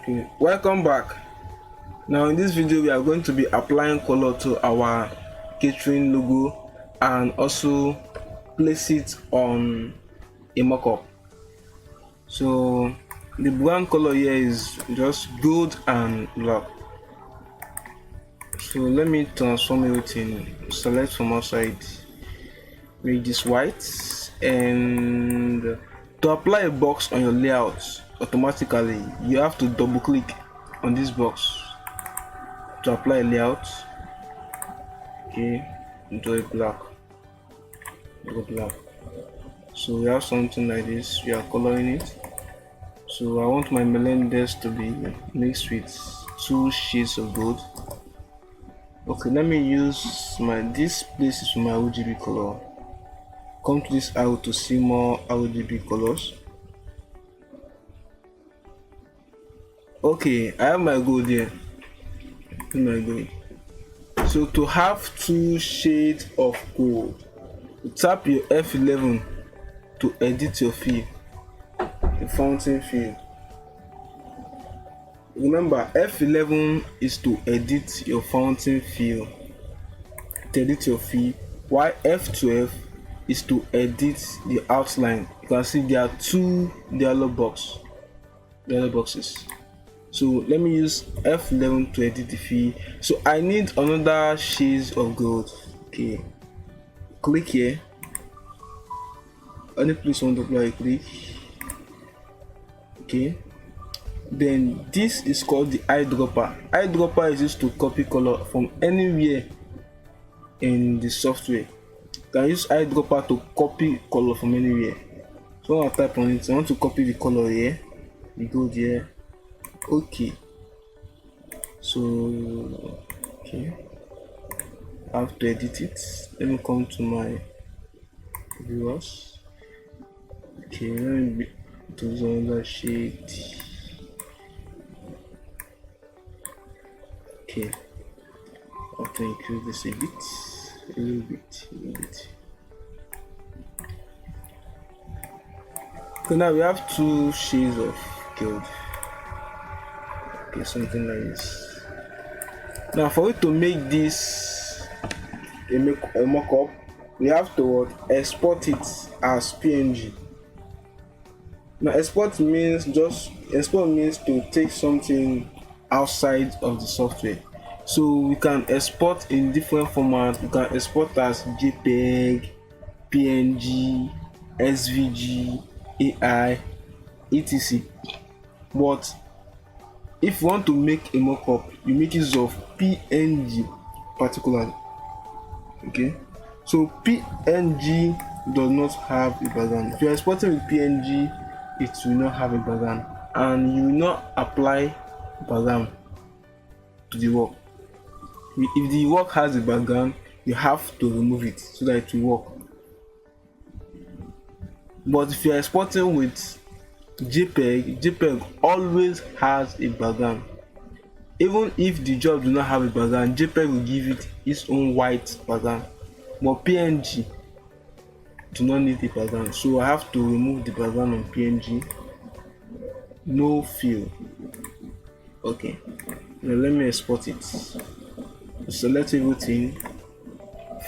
Okay, welcome back. Now in this video we are going to be applying color to our catering logo and also place it on a mockup. So the brand color here is just gold and black. So let me transform everything. Select from outside, make this white, and to apply a box on your layout automatically you have to double click on this box to apply a layout. Okay, do it black, so we have something like this. We are coloring it. So I want my Melendez to be mixed with 2 shades of gold. Okay, let me use this place is my RGB color. Come to this arrow to see more RGB colors. Okay, I have my gold here. So to have 2 shades of gold, tap your F11 to edit your fill, the fountain fill. Remember, F11 is to edit your fountain fill, while F12 is to edit the outline. You can see there are 2 dialog boxes. So let me use F11 to edit the fill. So I need another shades of gold. Okay, click here. Any place on the apply, click. Okay, then this is called the eyedropper. Eyedropper is used to copy color from anywhere in the software. You can use eyedropper to copy color from anywhere. So I'll type on it. I want to copy the color here, the gold here. Okay, so okay, I have to edit it. Let me come to my viewers. Okay, let me do another shade. Okay, I have to increase this a little bit. Okay, now we have 2 shades of gold. Okay, something like this. Now for you to make this a mock-up, we have to export it as PNG. Now export means to take something outside of the software. So we can export in different formats. We can export as JPEG, PNG, SVG, AI, etc. But if you want to make a mockup, you make use of PNG particularly. Okay, so PNG does not have a background. If you are exporting with PNG, it will not have a background, and you will not apply background to the work. If the work has a background, you have to remove it so that it will work. But if you are exporting with JPEG always has a background. Even if the job do not have a background, JPEG will give it its own white background. But PNG do not need a background, so I have to remove the background on PNG. No fill. Okay, now let me export it. Select everything,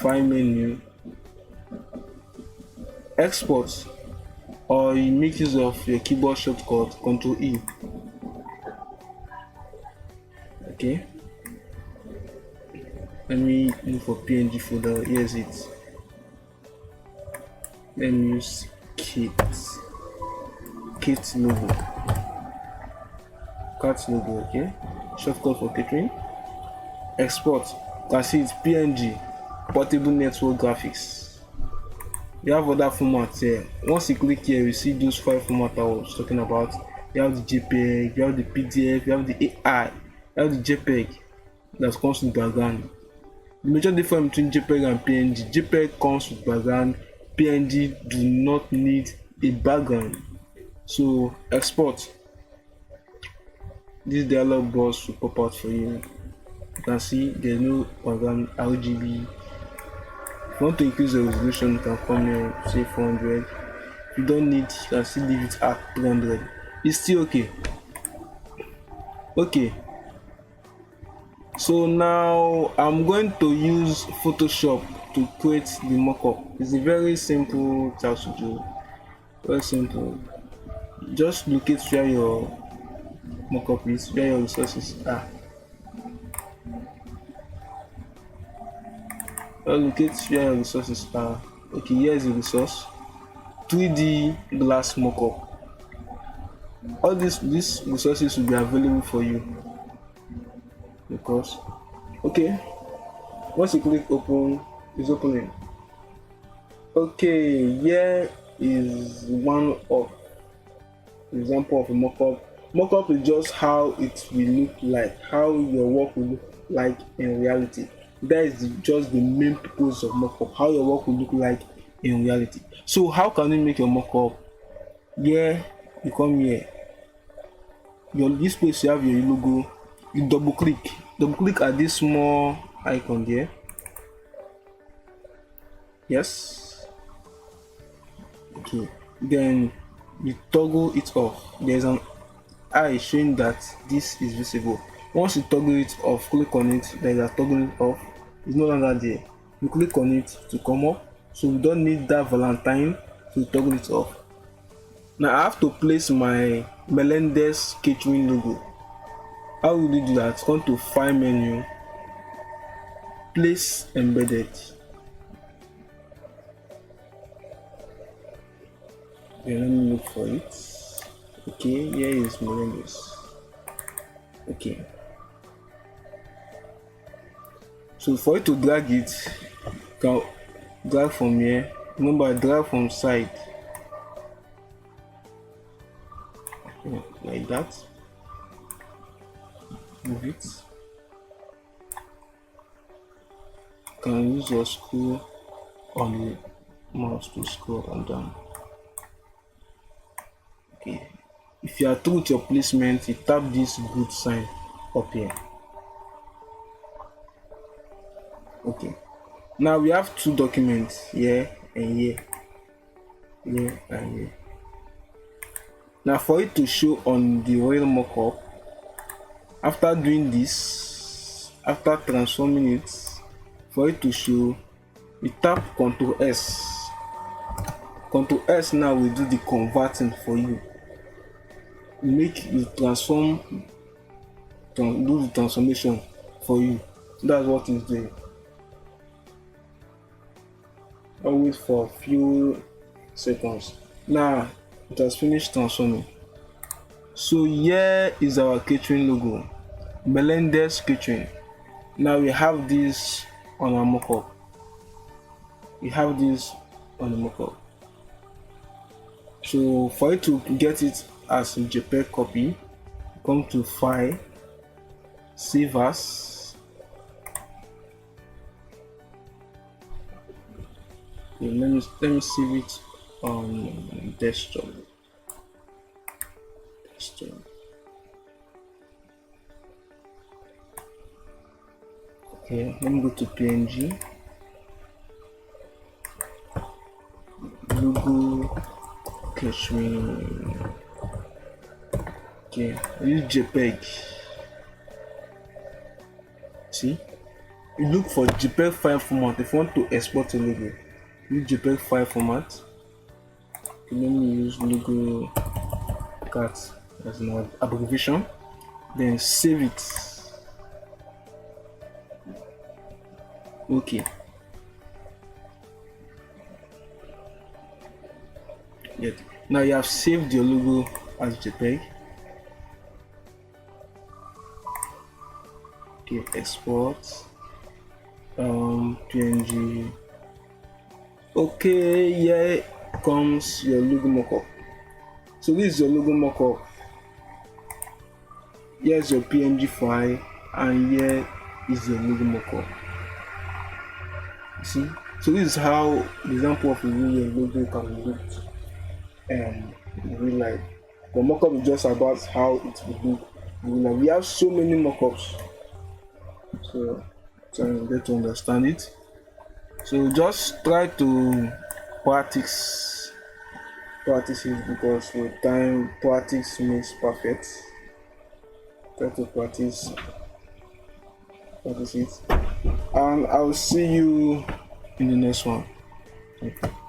file menu, export, or you make use of your keyboard shortcut Ctrl E. Okay, let me look for PNG folder. Here's it. Let me use kit logo, okay, shortcut for catering. Export. You can see it's PNG, portable network graphics. You have other formats here. Once you click here, you see those 5 formats I was talking about. You have the JPEG, you have the PDF, you have the AI, you have the JPEG that comes with background. The major difference between JPEG and PNG: JPEG comes with background, PNG do not need a background. So export. This dialog box will pop out for you. You can see there's no background RGB. If you want to increase the resolution, you can come here, say 400. If you don't need, you can still leave it at 300. It's still okay. Okay, so now I'm going to use Photoshop to create the mockup. It's a very simple task to do. Very simple. Just locate where your mockup is, where your resources are. Locate where your resources are. Okay, here's the resource. 3D glass mockup. All these resources will be available for you because okay, once you click open, it's opening. Okay, here is one of example of a mockup. Mockup is just how it will look like, how your work will look like in reality. That is just the main purpose of mockup, how your work will look like in reality. So how can you make your mockup? Here, you come here. This place you have your logo. You double click at this small icon there. Yes. Okay. Then you toggle it off. There's an eye showing that this is visible. Once you toggle it off, click on it, there's a toggle it off. It's no longer there. You click on it to come up. So we don't need that Valentine to toggle it off. Now I have to place my Melendez catering logo. How will you do that? Come to File menu, Place Embedded. Then let me look for it. Okay, here is Melendez. Okay. So for you to drag it, you can drag from here. Remember, drag from side. Okay, like that. Move it. You can use your screw on the mouse to scroll up and down. Okay. If you are through with your placement, you tap this good sign up here. Okay. Now we have two documents here and here. Here and here. Now for it to show on the real mockup, after doing this, after transforming it, for it to show, you tap Ctrl S. Ctrl S now will do the converting for you. Make you transform, do the transformation for you. That's what it's doing. I'll wait for a few seconds. Now it has finished transforming. So here is our catering logo, Melendez catering. Now we have this on our mockup. We have this on the mockup. So for you to get it as a JPEG copy, come to File, Save As. Okay, let me save it on desktop. Okay, let me go to PNG. Logo catering. Okay, I use JPEG. See, you look for JPEG file format if you want to export a logo. Use JPEG file format. Okay, let me use logo cat as an abbreviation. Then save it. Okay. Yet. Now you have saved your logo as JPEG. Okay, export. PNG. Okay, here comes your logo mockup. So this is your logo mockup. Here's your PNG file, and here is your logo mockup. See, so this is how the example of a real logo can look in real life. The mockup is just about how it will look in real life. We have so many mockups, so you get to understand it. So just try to practice it, because with time practice makes perfect. try to practice it, and I'll see you in the next one. Thank you.